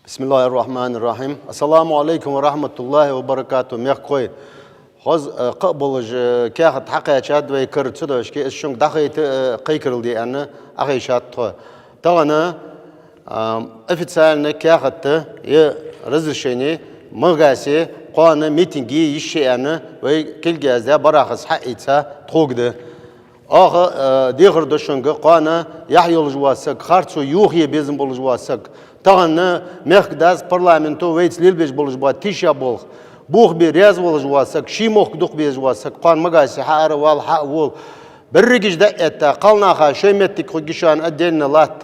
Bismillahirrahmanirrahim. Assalamu alaikum wa rahmatullahi wa barakatuh. Мягкой. Хоз قبلج كأخذ حقيقة شاد ويكرر صدقش كي الشون دخيت قيكرل دي أنا أخي شاد تو. طبعا أفتسالنا كأخذ يرزشني مغاسي قانا ميتينجي يشي أنا وكل جاز ده براخس حقيقة تقده. ديغر دشونغ قانا يحيى الجواسك خارتسو يوخي بيزن بالجواسك. طبعا مخداز برلمانتو ويتس ليلبيج بالجوات تيشا بول. بوخ بيرياز والجواسك شيموخ دوخ بيجواسك قان مغاسي حار والحق وول برجش دقتا قالنا خا شي متك خوجشان ادينا لات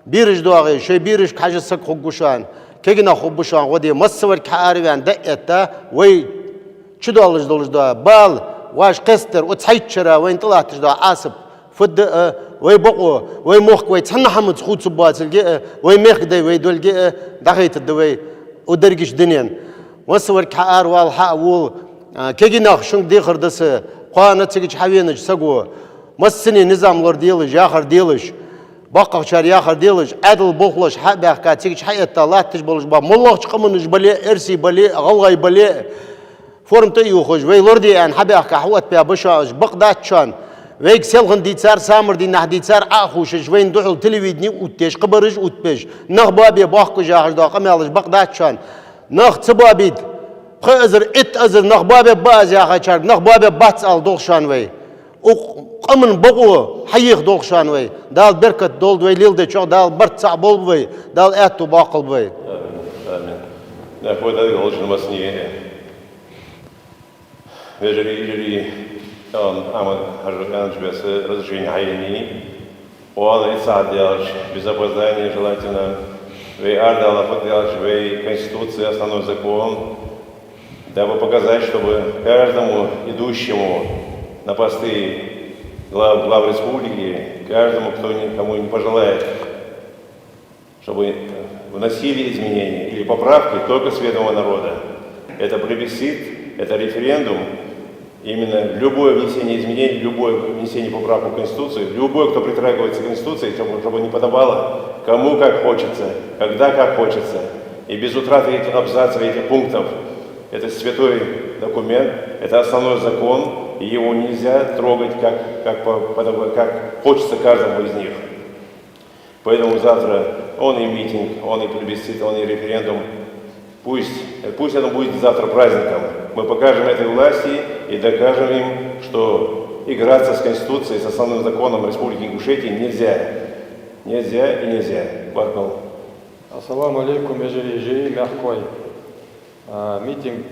بيرج دواغي شي بيرج حاجسك خوجشان كيغنا خوبشان ودي مصور كاريان دقتا وي تشدولج دولج دا بال واش قستر وتحيتشرا وين طلعت دا عاصب فد وي بقو وي موخ وي تنحمد خوت صبات وي مخدي وي دولجي دخيت الدوي ودرجش دنيان وصور كحار والحق وول كيجينا شنك ديخر دس قانا تيجي حوينج سقو مسني نظام لور ديلج آخر ديلج بقى شر آخر ديلج عدل بخلش حق بحكا تيجي حياة طلعت تجبلج با مالله تقمنج بلي إرسي بلي غلغي بلي فورم تيجي خوش وي لور دي أن حبي أحكي حوت بيا بشاج بقدات شان ويك سلغن دي تار سامر دي نح دي تار أخوش جوين دحول تلويدني وتيش قبرج وتبش نخبابي باخك جاهج دا قميالج بقدات شان نخ تبابيد خزر ازر نخ باب باز يا اخي نخ باب باتس al دوخشان وي وقمن بقو حيخ دوخشان وي دال بركت دول وي ليل دچو دال برت صعبول وي دال اتو باقل وي امين да хватает должен вас не вежери он амад харжан без разрешения хайни он исад делать без опоздания желательно вы ардала подделать вы конституция основной закон дабы показать, чтобы каждому идущему на посты глав республики, каждому, кому не пожелает, чтобы вносили изменения или поправки только с ведома народа. Это плебисцит, это референдум, именно любое внесение изменений, любое внесение поправок в Конституцию, любой, кто притрагивается к Конституции, чтобы не подобало кому как хочется, когда как хочется, и без утраты этих абзацев, этих пунктов. Это святой документ, это основной закон, и его нельзя трогать, как хочется каждому из них. Поэтому завтра он и митинг, он и плебисцит, он и референдум. Пусть это будет завтра праздником. Мы покажем этой власти и докажем им, что играться с Конституцией, с основным законом Республики Ингушетия нельзя. Нельзя и нельзя. Баркал. Ассаламу алейкум, ежели мягкой. Митинг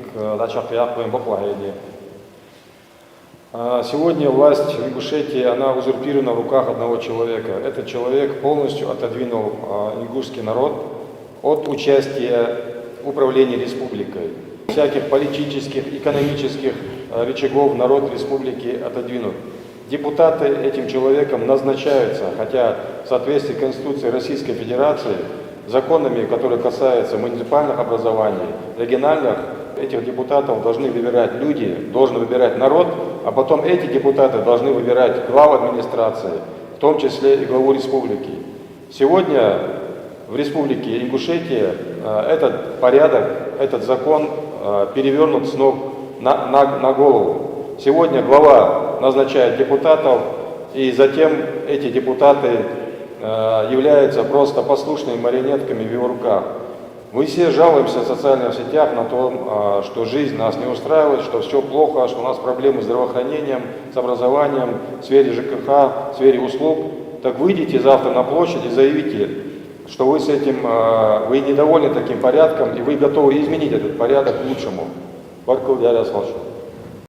Сегодня власть в Ингушетии, она узурпирована в руках одного человека. Этот человек полностью отодвинул ингушский народ от участия в управлении республикой. Всяких политических, экономических рычагов народ республики отодвинут. Депутаты этим человеком назначаются, хотя в соответствии с Конституцией Российской Федерации, законами, которые касаются муниципальных образований, региональных, этих депутатов должны выбирать люди, должен выбирать народ, а потом эти депутаты должны выбирать глав администрации, в том числе и главу республики. Сегодня в республике Ингушетия этот порядок, этот закон перевернут с ног на голову. Сегодня глава назначает депутатов, и затем эти депутаты являются просто послушными марионетками в его руках. Мы все жалуемся в социальных сетях на то, что жизнь нас не устраивает, что все плохо, что у нас проблемы с здравоохранением, с образованием, в сфере ЖКХ, в сфере услуг. Так выйдите завтра на площадь и заявите, что вы с этим, вы недовольны таким порядком и вы готовы изменить этот порядок к лучшему. Баркал, я вас слышу.